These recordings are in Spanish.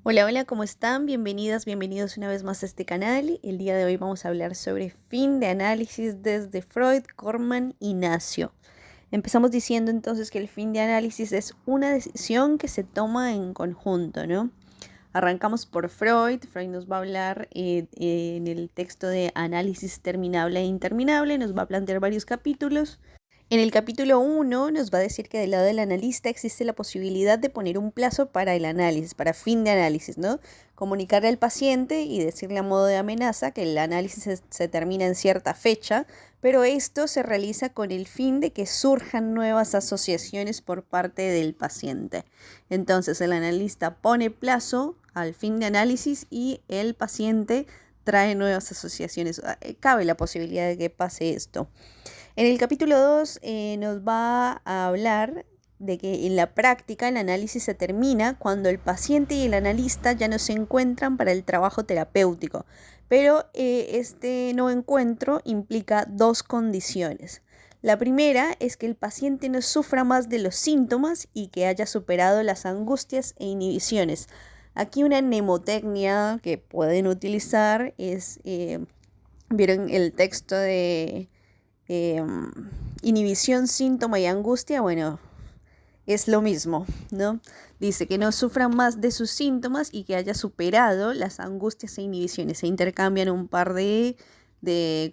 Hola, hola, ¿cómo están? Bienvenidas, bienvenidos una vez más a este canal. El día de hoy vamos a hablar sobre fin de análisis desde Freud, Corman y Nacio. Empezamos diciendo entonces que el fin de análisis es una decisión que se toma en conjunto, ¿no? Arrancamos por Freud. Freud nos va a hablar en el texto de Análisis terminable e interminable, nos va a plantear varios capítulos. En el capítulo 1 nos va a decir que del lado del analista existe la posibilidad de poner un plazo para el análisis, para fin de análisis, ¿no? Comunicarle al paciente y decirle a modo de amenaza que el análisis se termina en cierta fecha, pero esto se realiza con el fin de que surjan nuevas asociaciones por parte del paciente. Entonces el analista pone plazo al fin de análisis y el paciente trae nuevas asociaciones. Cabe la posibilidad de que pase esto. En el capítulo 2 nos va a hablar de que en la práctica el análisis se termina cuando el paciente y el analista ya no se encuentran para el trabajo terapéutico, pero este no encuentro implica dos condiciones. La primera es que el paciente no sufra más de los síntomas y que haya superado las angustias e inhibiciones. Aquí una mnemotecnia que pueden utilizar es, vieron el texto de eh, inhibición, síntoma y angustia, bueno, es lo mismo, ¿no? Dice que no sufran más de sus síntomas y que haya superado las angustias e inhibiciones. Se intercambian un par de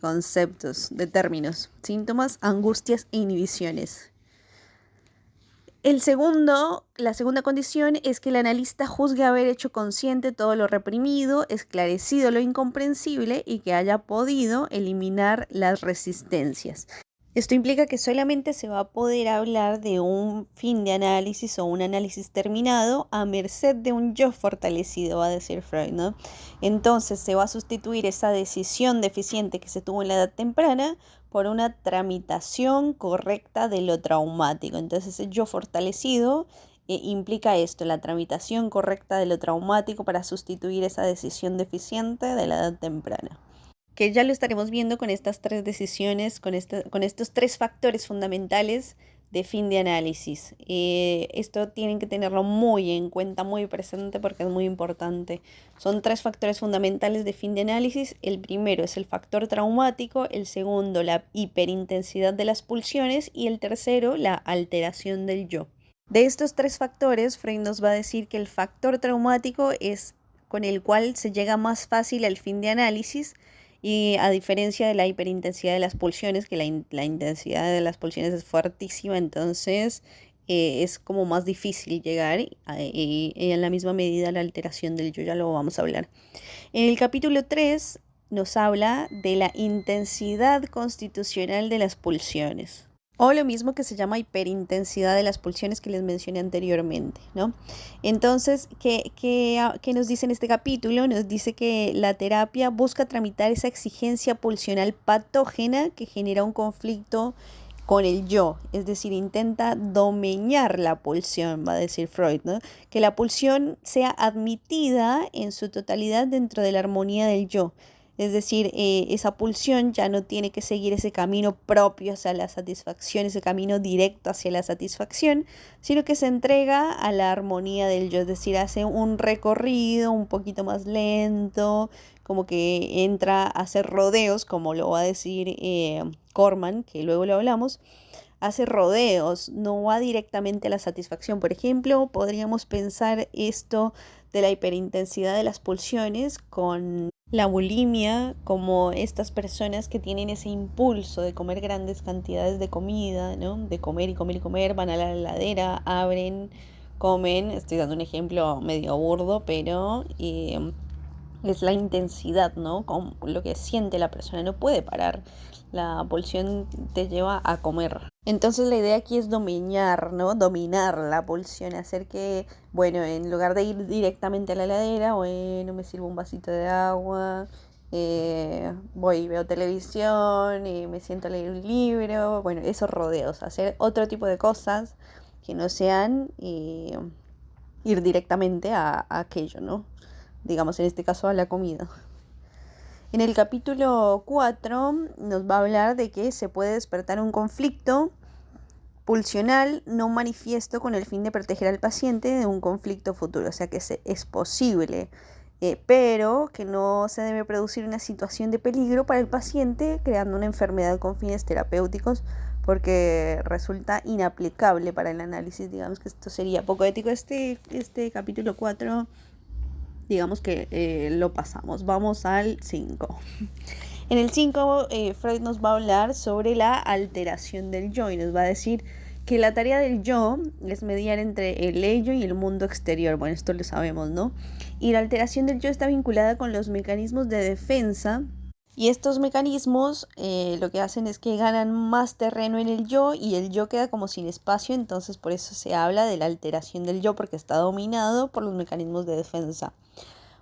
conceptos, de términos. Síntomas, angustias e inhibiciones. La segunda condición es que el analista juzgue haber hecho consciente todo lo reprimido, esclarecido lo incomprensible y que haya podido eliminar las resistencias. Esto implica que solamente se va a poder hablar de un fin de análisis o un análisis terminado a merced de un yo fortalecido, va a decir Freud, ¿no? Entonces se va a sustituir esa decisión deficiente que se tuvo en la edad temprana por una tramitación correcta de lo traumático. Entonces el yo fortalecido implica esto, la tramitación correcta de lo traumático para sustituir esa decisión deficiente de la edad temprana, que ya lo estaremos viendo con estas tres decisiones, con estos tres factores fundamentales de fin de análisis. Esto tienen que tenerlo muy en cuenta, muy presente porque es muy importante. Son tres factores fundamentales de fin de análisis. El primero es el factor traumático, el segundo la hiperintensidad de las pulsiones y el tercero la alteración del yo. De estos tres factores, Freud nos va a decir que el factor traumático es con el cual se llega más fácil al fin de análisis, y a diferencia de la hiperintensidad de las pulsiones, que la intensidad de las pulsiones es fuertísima, entonces es como más difícil llegar y en la misma medida la alteración del yo, ya lo vamos a hablar. En el capítulo 3 nos habla de la intensidad constitucional de las pulsiones, o lo mismo que se llama hiperintensidad de las pulsiones que les mencioné anteriormente, ¿no? Entonces, ¿qué nos dice en este capítulo? Nos dice que la terapia busca tramitar esa exigencia pulsional patógena que genera un conflicto con el yo, es decir, intenta domeñar la pulsión, va a decir Freud, ¿no? Que la pulsión sea admitida en su totalidad dentro de la armonía del yo. Es decir, esa pulsión ya no tiene que seguir ese camino propio hacia la satisfacción, ese camino directo hacia la satisfacción, sino que se entrega a la armonía del yo, es decir, hace un recorrido un poquito más lento, como que entra a hacer rodeos, como lo va a decir Corman, que luego lo hablamos. Hace rodeos, no va directamente a la satisfacción. Por ejemplo, podríamos pensar esto de la hiperintensidad de las pulsiones con la bulimia, como estas personas que tienen ese impulso de comer grandes cantidades de comida, ¿no? De comer y comer y comer, van a la heladera, abren, comen. Estoy dando un ejemplo medio burdo, pero es la intensidad, ¿no? Con lo que siente la persona, no puede parar. La pulsión te lleva a comer. Entonces la idea aquí es dominar, ¿no? Dominar la pulsión, hacer que, bueno, en lugar de ir directamente a la heladera, bueno, me sirvo un vasito de agua, voy y veo televisión, me siento a leer un libro, bueno, esos rodeos, hacer otro tipo de cosas que no sean ir directamente a aquello, ¿no? Digamos, en este caso a la comida. En el capítulo 4 nos va a hablar de que se puede despertar un conflicto pulsional no manifiesto con el fin de proteger al paciente de un conflicto futuro, o sea que es posible, pero que no se debe producir una situación de peligro para el paciente creando una enfermedad con fines terapéuticos, porque resulta inaplicable para el análisis. Digamos que esto sería poco ético. Este capítulo 4, digamos que lo pasamos. Vamos al 5. En el 5, Freud nos va a hablar sobre la alteración del yo y nos va a decir que la tarea del yo es mediar entre el ello y el mundo exterior. Bueno, esto lo sabemos, ¿no? Y la alteración del yo está vinculada con los mecanismos de defensa. Y estos mecanismos lo que hacen es que ganan más terreno en el yo y el yo queda como sin espacio, entonces por eso se habla de la alteración del yo, porque está dominado por los mecanismos de defensa.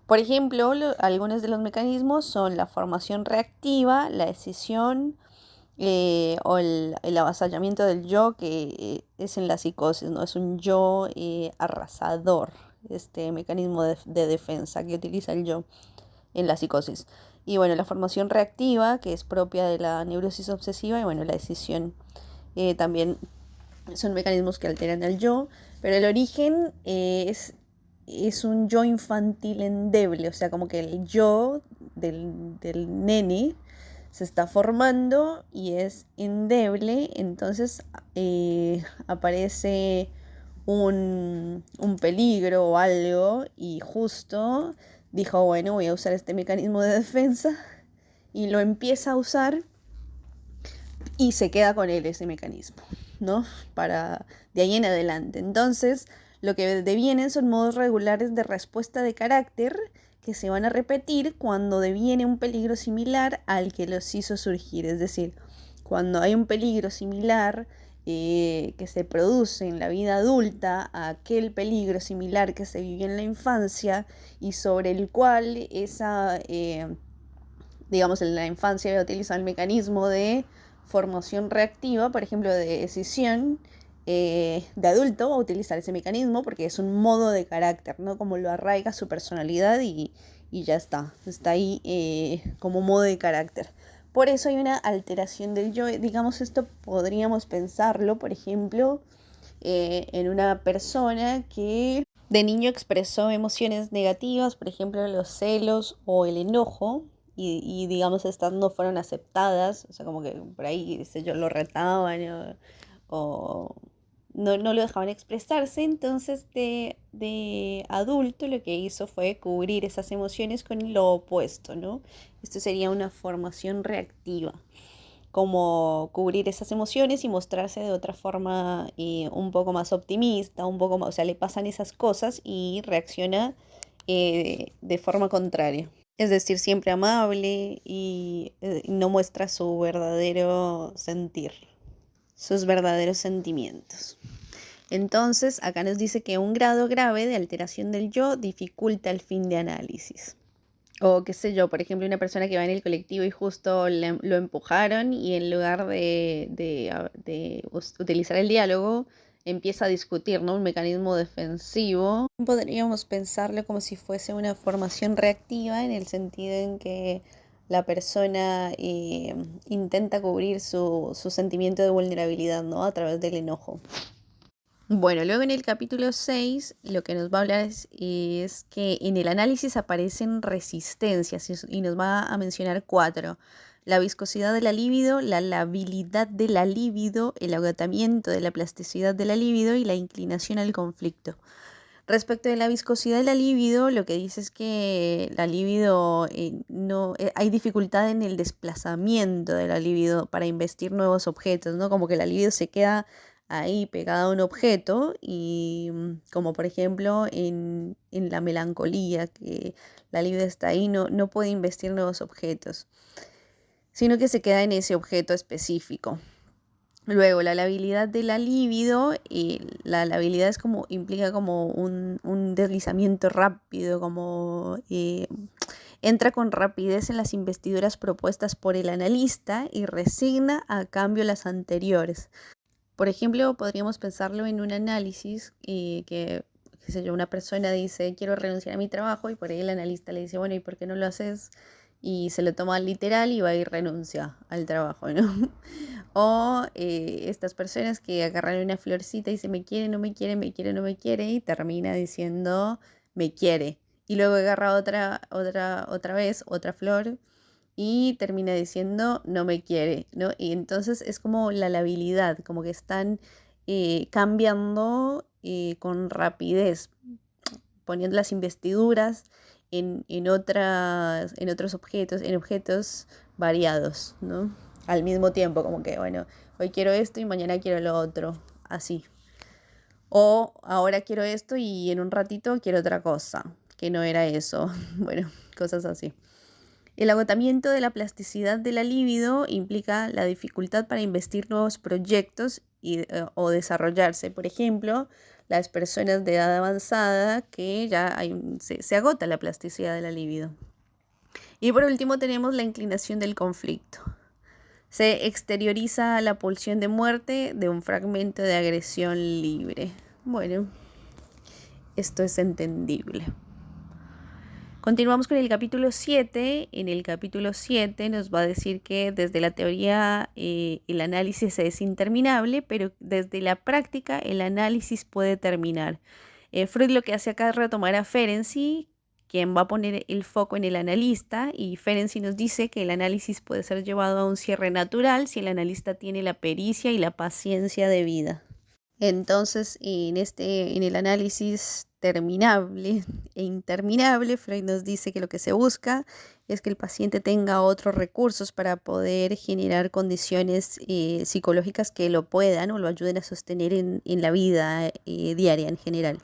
Por ejemplo, algunos de los mecanismos son la formación reactiva, la escisión o el avasallamiento del yo, que es en la psicosis, ¿no? Es un yo arrasador, este mecanismo de defensa que utiliza el yo en la psicosis. Y bueno, la formación reactiva, que es propia de la neurosis obsesiva, y bueno, la escisión también son mecanismos que alteran al yo, pero el origen es un yo infantil endeble, o sea, como que el yo del nene se está formando y es endeble, entonces aparece un peligro o algo y justo dijo, bueno, voy a usar este mecanismo de defensa y lo empieza a usar y se queda con él ese mecanismo, ¿no? Para de ahí en adelante. Entonces, lo que devienen son modos regulares de respuesta de carácter que se van a repetir cuando deviene un peligro similar al que los hizo surgir. Es decir, cuando hay un peligro similar que se produce en la vida adulta a aquel peligro similar que se vivió en la infancia y sobre el cual digamos, en la infancia había utilizado el mecanismo de formación reactiva, por ejemplo, de escisión, de adulto va a utilizar ese mecanismo porque es un modo de carácter, ¿no? Como lo arraiga su personalidad y ya está ahí como modo de carácter. Por eso hay una alteración del yo. Digamos, esto podríamos pensarlo, por ejemplo, en una persona que de niño expresó emociones negativas, por ejemplo, los celos o el enojo, y digamos, estas no fueron aceptadas, o sea, como que por ahí, yo, lo retaban o no lo dejaban expresarse, entonces de adulto lo que hizo fue cubrir esas emociones con lo opuesto, ¿no? Esto sería una formación reactiva, como cubrir esas emociones y mostrarse de otra forma un poco más optimista, un poco más, o sea, le pasan esas cosas y reacciona de forma contraria. Es decir, siempre amable y no muestra su verdadero sentir, sus verdaderos sentimientos. Entonces, acá nos dice que un grado grave de alteración del yo dificulta el fin de análisis. O qué sé yo, por ejemplo, una persona que va en el colectivo y justo lo empujaron y en lugar de utilizar el diálogo, empieza a discutir, ¿no? Un mecanismo defensivo. Podríamos pensarlo como si fuese una formación reactiva en el sentido en que la persona intenta cubrir su sentimiento de vulnerabilidad, ¿no? A través del enojo. Bueno, luego en el capítulo 6 lo que nos va a hablar es que en el análisis aparecen resistencias y nos va a mencionar 4. La viscosidad de la libido, la labilidad de la libido, el agotamiento de la plasticidad de la libido y la inclinación al conflicto. Respecto de la viscosidad de la libido, lo que dice es que la libido no hay dificultad en el desplazamiento de la libido para investir nuevos objetos, ¿no? Como que la libido se queda ahí pegada a un objeto y como por ejemplo en la melancolía, que la libido está ahí, no puede investir nuevos objetos, sino que se queda en ese objeto específico. Luego, la labilidad de la libido, la labilidad es como, implica como un deslizamiento rápido, como entra con rapidez en las investiduras propuestas por el analista y resigna a cambio las anteriores. Por ejemplo, podríamos pensarlo en un análisis qué sé yo, una persona dice, quiero renunciar a mi trabajo, y por ahí el analista le dice, bueno, ¿y por qué no lo haces? y se lo toma literal y va y renuncia al trabajo, ¿no? O estas personas que agarran una florcita y dicen me quiere, no me quiere, me quiere, no me quiere y termina diciendo me quiere. Y luego agarra otra vez, otra flor y termina diciendo no me quiere, ¿no? Y entonces es como la labilidad, como que están cambiando con rapidez, poniendo las investiduras en otros objetos, en objetos variados, ¿no? Al mismo tiempo, como que, bueno, hoy quiero esto y mañana quiero lo otro, así. O ahora quiero esto y en un ratito quiero otra cosa, que no era eso. Bueno, cosas así. El agotamiento de la plasticidad de la libido implica la dificultad para investir nuevos proyectos o desarrollarse. Por ejemplo, las personas de edad avanzada que ya se agota la plasticidad de la libido. Y por último tenemos la inclinación del conflicto. Se exterioriza la pulsión de muerte de un fragmento de agresión libre. Bueno, esto es entendible. Continuamos con el capítulo 7. En el capítulo 7 nos va a decir que desde la teoría el análisis es interminable, pero desde la práctica el análisis puede terminar. Freud lo que hace acá es retomar a Ferenczi, quien va a poner el foco en el analista, y Ferenczi nos dice que el análisis puede ser llevado a un cierre natural si el analista tiene la pericia y la paciencia debida. Entonces, en el análisis terminable e interminable, Freud nos dice que lo que se busca es que el paciente tenga otros recursos para poder generar condiciones psicológicas que lo puedan o lo ayuden a sostener en la vida diaria en general.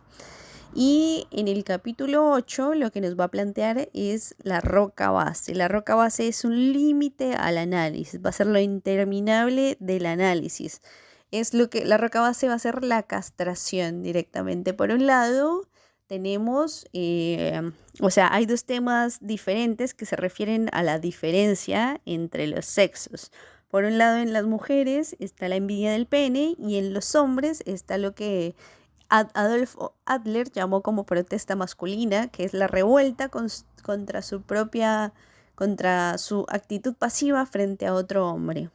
Y en el capítulo 8 lo que nos va a plantear es la roca base. La roca base es un límite al análisis, va a ser lo interminable del análisis. Es lo que la roca base va a ser la castración directamente. Por un lado, tenemos, hay dos temas diferentes que se refieren a la diferencia entre los sexos. Por un lado, en las mujeres está la envidia del pene y en los hombres está lo que Adolf Adler llamó como protesta masculina, que es la revuelta contra contra su actitud pasiva frente a otro hombre.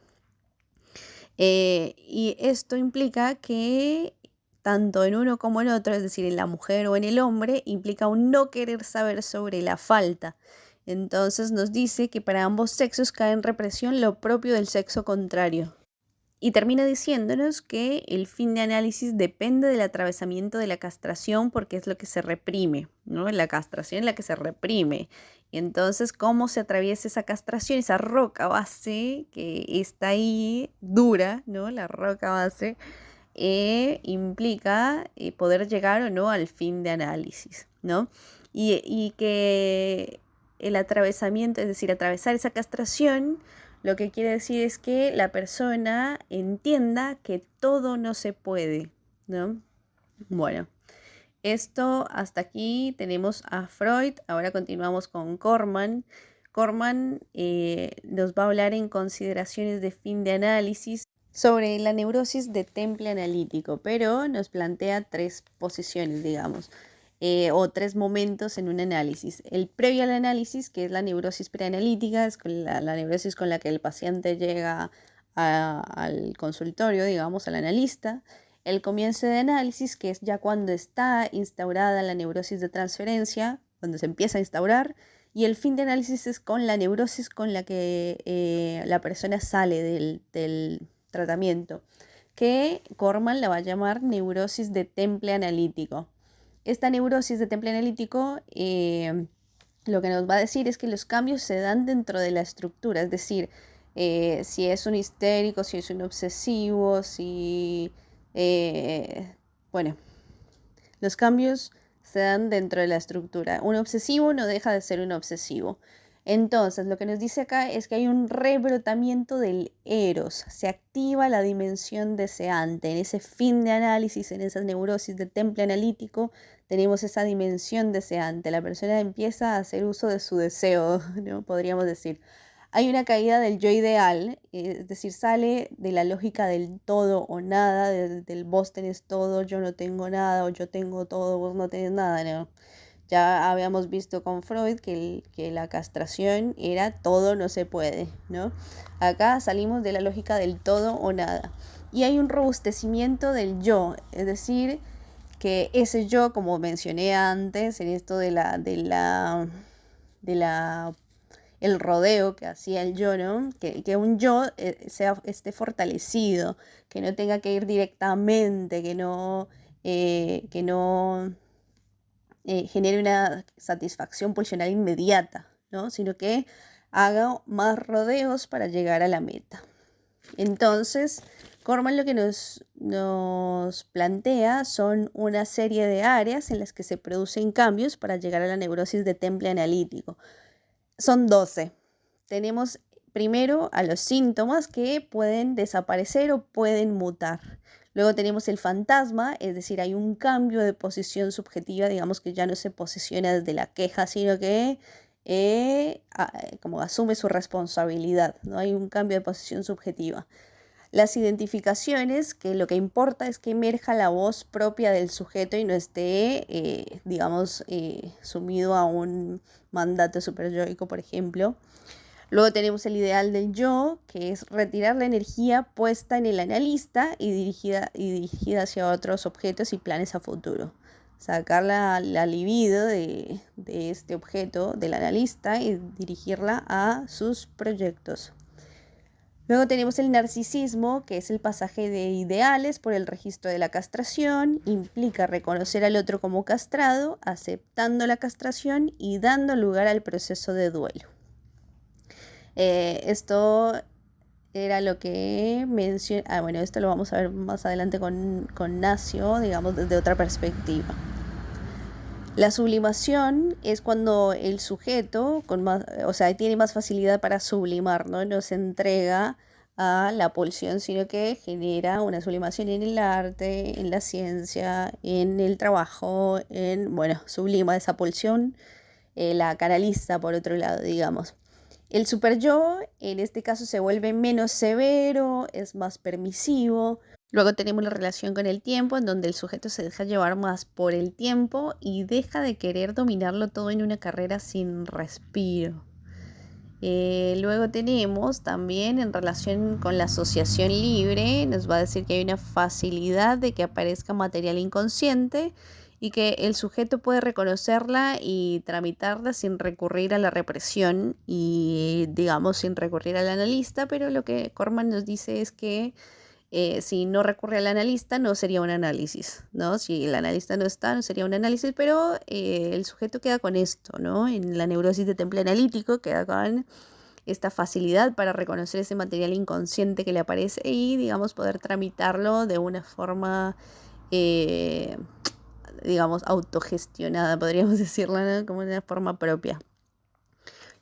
Y esto implica que tanto en uno como en otro, es decir, en la mujer o en el hombre, implica un no querer saber sobre la falta. Entonces nos dice que para ambos sexos cae en represión lo propio del sexo contrario. Y termina diciéndonos que el fin de análisis depende del atravesamiento de la castración porque es lo que se reprime, ¿no? La castración es la que se reprime. Y entonces, ¿cómo se atraviesa esa castración, esa roca base que está ahí dura, ¿no? La roca base implica poder llegar o no al fin de análisis, ¿no? Y que el atravesamiento, es decir, atravesar esa castración, lo que quiere decir es que la persona entienda que todo no se puede, ¿no? Bueno, esto hasta aquí tenemos a Freud. Ahora continuamos con Corman. Corman nos va a hablar en consideraciones de fin de análisis sobre la neurosis de temple analítico, pero nos plantea tres posiciones, digamos. O tres momentos en un análisis. El previo al análisis, que es la neurosis preanalítica, es la neurosis con la que el paciente llega al consultorio, digamos, al analista. El comienzo de análisis, que es ya cuando está instaurada la neurosis de transferencia, cuando se empieza a instaurar. Y el fin de análisis es con la neurosis con la que la persona sale del tratamiento, que Corman la va a llamar neurosis de temple analítico. Esta neurosis de temple analítico lo que nos va a decir es que los cambios se dan dentro de la estructura, es decir, si es un histérico, si es un obsesivo, bueno, los cambios se dan dentro de la estructura. Un obsesivo no deja de ser un obsesivo. Entonces, lo que nos dice acá es que hay un rebrotamiento del eros, se activa la dimensión deseante. En ese fin de análisis, en esas neurosis de temple analítico, tenemos esa dimensión deseante. La persona empieza a hacer uso de su deseo, ¿no? Podríamos decir. Hay una caída del yo ideal, es decir, sale de la lógica del todo o nada, del vos tenés todo, yo no tengo nada, o yo tengo todo, vos no tenés nada, ¿no? Ya habíamos visto con Freud que la castración era todo no se puede, ¿no? Acá salimos de la lógica del todo o nada. Y hay un robustecimiento del yo, es decir, que ese yo, como mencioné antes, en esto de el rodeo que hacía el yo, ¿no? Que un yo esté fortalecido, que no tenga que ir directamente, que no genere una satisfacción pulsional inmediata, ¿no? Sino que haga más rodeos para llegar a la meta. Entonces, Corman lo que nos plantea son una serie de áreas en las que se producen cambios para llegar a la neurosis de temple analítico. Son 12. Tenemos primero a los síntomas que pueden desaparecer o pueden mutar. Luego tenemos el fantasma, es decir, hay un cambio de posición subjetiva, digamos que ya no se posiciona desde la queja, sino que como asume su responsabilidad, ¿no? Hay un cambio de posición subjetiva. Las identificaciones, que lo que importa es que emerja la voz propia del sujeto y no esté, sumido a un mandato superyoico, por ejemplo. Luego tenemos el ideal del yo, que es retirar la energía puesta en el analista y dirigida hacia otros objetos y planes a futuro. Sacar la libido de este objeto, del analista, y dirigirla a sus proyectos. Luego tenemos el narcisismo, que es el pasaje de ideales por el registro de la castración. Implica reconocer al otro como castrado, aceptando la castración y dando lugar al proceso de duelo. Esto era lo que mencioné. Bueno, esto lo vamos a ver más adelante con Nacio, digamos, desde otra perspectiva. La sublimación es cuando el sujeto tiene más facilidad para sublimar, ¿no? No se entrega a la pulsión, sino que genera una sublimación en el arte, en la ciencia, en el trabajo, sublima esa pulsión, la canaliza por otro lado, digamos. El superyo en este caso se vuelve menos severo, es más permisivo. Luego tenemos la relación con el tiempo, en donde el sujeto se deja llevar más por el tiempo y deja de querer dominarlo todo en una carrera sin respiro. Luego tenemos también en relación con la asociación libre, nos va a decir que hay una facilidad de que aparezca material inconsciente y que el sujeto puede reconocerla y tramitarla sin recurrir a la represión y, digamos, sin recurrir al analista, pero lo que Corman nos dice es que si no recurre al analista no sería un análisis, ¿no? Si el analista no está, no sería un análisis, pero el sujeto queda con esto, ¿no? En la neurosis de temple analítico queda con esta facilidad para reconocer ese material inconsciente que le aparece y, digamos, poder tramitarlo de una forma, digamos, autogestionada, podríamos decirlo, ¿no? Como de una forma propia.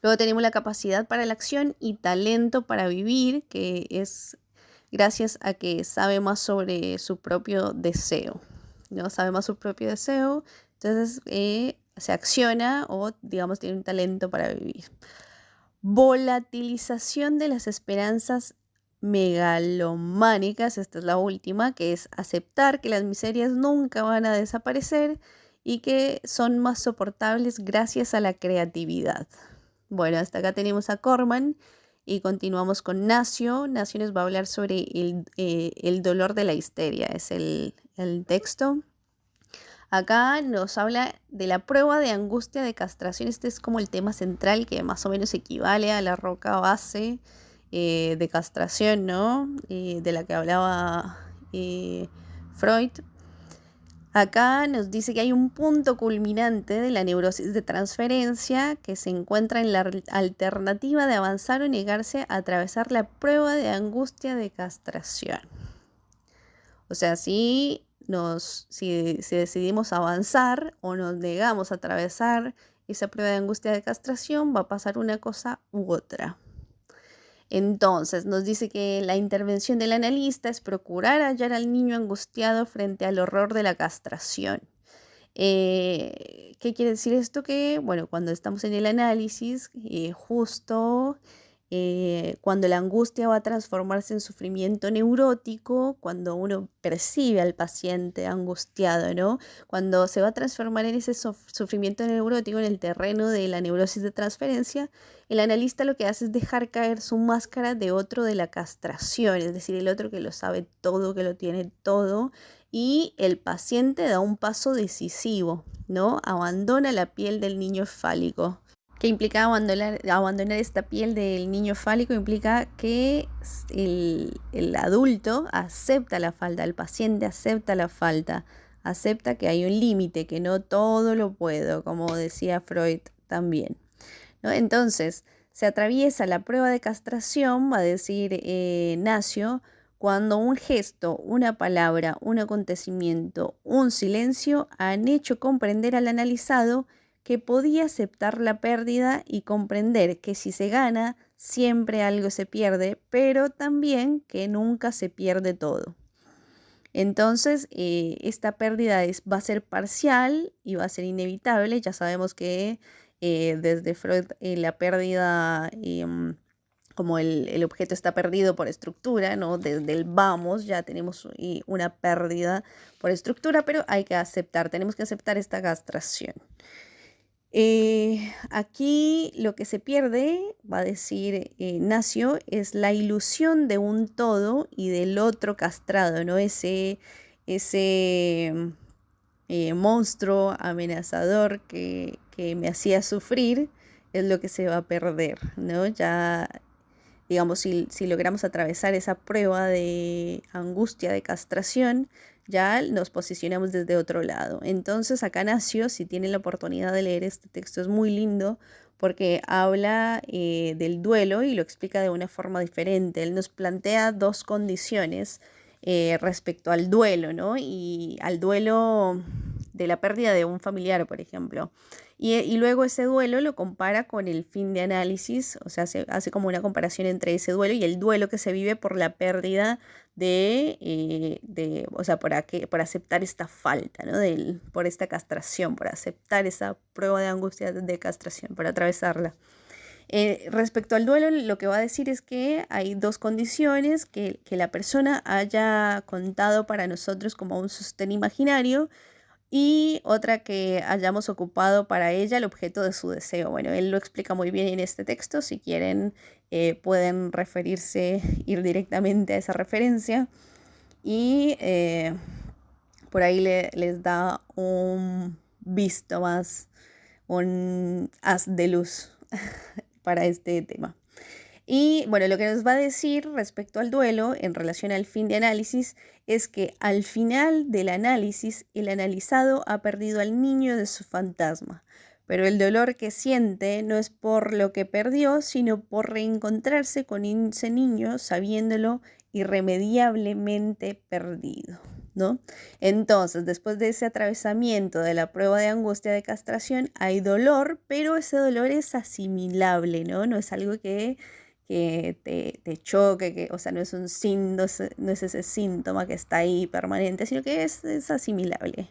Luego tenemos la capacidad para la acción y talento para vivir, que es gracias a que sabe más sobre su propio deseo, ¿no? Sabe más su propio deseo, entonces se acciona o, digamos, tiene un talento para vivir. Volatilización de las esperanzas megalománicas, esta es la última, que es aceptar que las miserias nunca van a desaparecer y que son más soportables gracias a la creatividad. Bueno, hasta acá tenemos a Corman y continuamos con Nacio. Nacio nos va a hablar sobre el dolor de la histeria, es el texto. Acá nos habla de la prueba de angustia de castración. Este es como el tema central que más o menos equivale a la roca base de castración, ¿no? De la que hablaba Freud. Acá nos dice que hay un punto culminante de la neurosis de transferencia que se encuentra en la alternativa de avanzar o negarse a atravesar la prueba de angustia de castración. O sea, si decidimos avanzar o nos negamos a atravesar esa prueba de angustia de castración, va a pasar una cosa u otra. Entonces, nos dice que la intervención del analista es procurar hallar al niño angustiado frente al horror de la castración. ¿Qué quiere decir esto? Que, bueno, cuando estamos en el análisis, justo cuando la angustia va a transformarse en sufrimiento neurótico, cuando uno percibe al paciente angustiado, ¿no? Cuando se va a transformar en ese sufrimiento neurótico en el terreno de la neurosis de transferencia, el analista lo que hace es dejar caer su máscara de otro de la castración, es decir, el otro que lo sabe todo, que lo tiene todo, y el paciente da un paso decisivo, ¿no? Abandona la piel del niño fálico. ¿Qué implica abandonar esta piel del niño fálico? Implica que el adulto acepta la falta, el paciente acepta la falta, acepta que hay un límite, que no todo lo puedo, como decía Freud también, ¿no? Entonces, se atraviesa la prueba de castración, va a decir Nacio, cuando un gesto, una palabra, un acontecimiento, un silencio han hecho comprender al analizado que podía aceptar la pérdida y comprender que si se gana, siempre algo se pierde, pero también que nunca se pierde todo. Entonces, esta pérdida va a ser parcial y va a ser inevitable. Ya sabemos que desde Freud la pérdida, como el objeto está perdido por estructura, ¿no? Desde el vamos ya tenemos una pérdida por estructura, pero hay que aceptar, tenemos que aceptar esta castración. Aquí lo que se pierde, va a decir Nacio, es la ilusión de un todo y del otro castrado, ¿no? Ese monstruo amenazador que me hacía sufrir es lo que se va a perder, ¿no? Ya, digamos, si logramos atravesar esa prueba de angustia, de castración, ya nos posicionamos desde otro lado. Entonces, acá Nacio, si tienen la oportunidad de leer este texto, es muy lindo porque habla del duelo y lo explica de una forma diferente. Él nos plantea dos condiciones respecto al duelo, ¿no? Y al duelo de la pérdida de un familiar, por ejemplo. Y luego ese duelo lo compara con el fin de análisis, o sea, hace como una comparación entre ese duelo y el duelo que se vive por la pérdida o sea, por aceptar esta falta, ¿no? Por esta castración, por aceptar esa prueba de angustia de castración, por atravesarla. Respecto al duelo, lo que va a decir es que hay dos condiciones: que la persona haya contado para nosotros como un sostén imaginario, y otra, que hayamos ocupado para ella el objeto de su deseo. Bueno, él lo explica muy bien en este texto. Si quieren, pueden ir directamente a esa referencia y por ahí les da un visto más, un haz de luz para este tema. Y bueno, lo que nos va a decir respecto al duelo en relación al fin de análisis es que al final del análisis el analizado ha perdido al niño de su fantasma, pero el dolor que siente no es por lo que perdió, sino por reencontrarse con ese niño sabiéndolo irremediablemente perdido, ¿no? Entonces, después de ese atravesamiento de la prueba de angustia de castración, hay dolor, pero ese dolor es asimilable, ¿no? No es algo que te choque, o sea, no es no es ese síntoma que está ahí permanente, sino que es asimilable.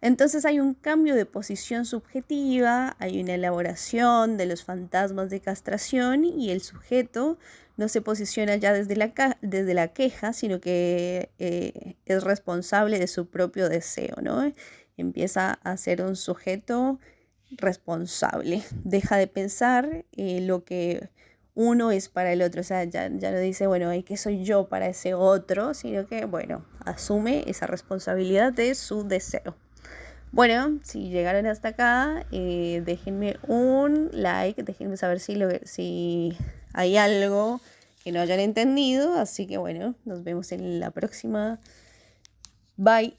Entonces hay un cambio de posición subjetiva, hay una elaboración de los fantasmas de castración y el sujeto no se posiciona ya desde la queja, sino que es responsable de su propio deseo, ¿no? Empieza a ser un sujeto responsable, deja de pensar lo que uno es para el otro, o sea, ya no dice, bueno, ¿qué soy yo para ese otro? Sino que, bueno, asume esa responsabilidad de su deseo. Bueno, si llegaron hasta acá, déjenme un like, déjenme saber si hay algo que no hayan entendido, así que bueno, nos vemos en la próxima. Bye.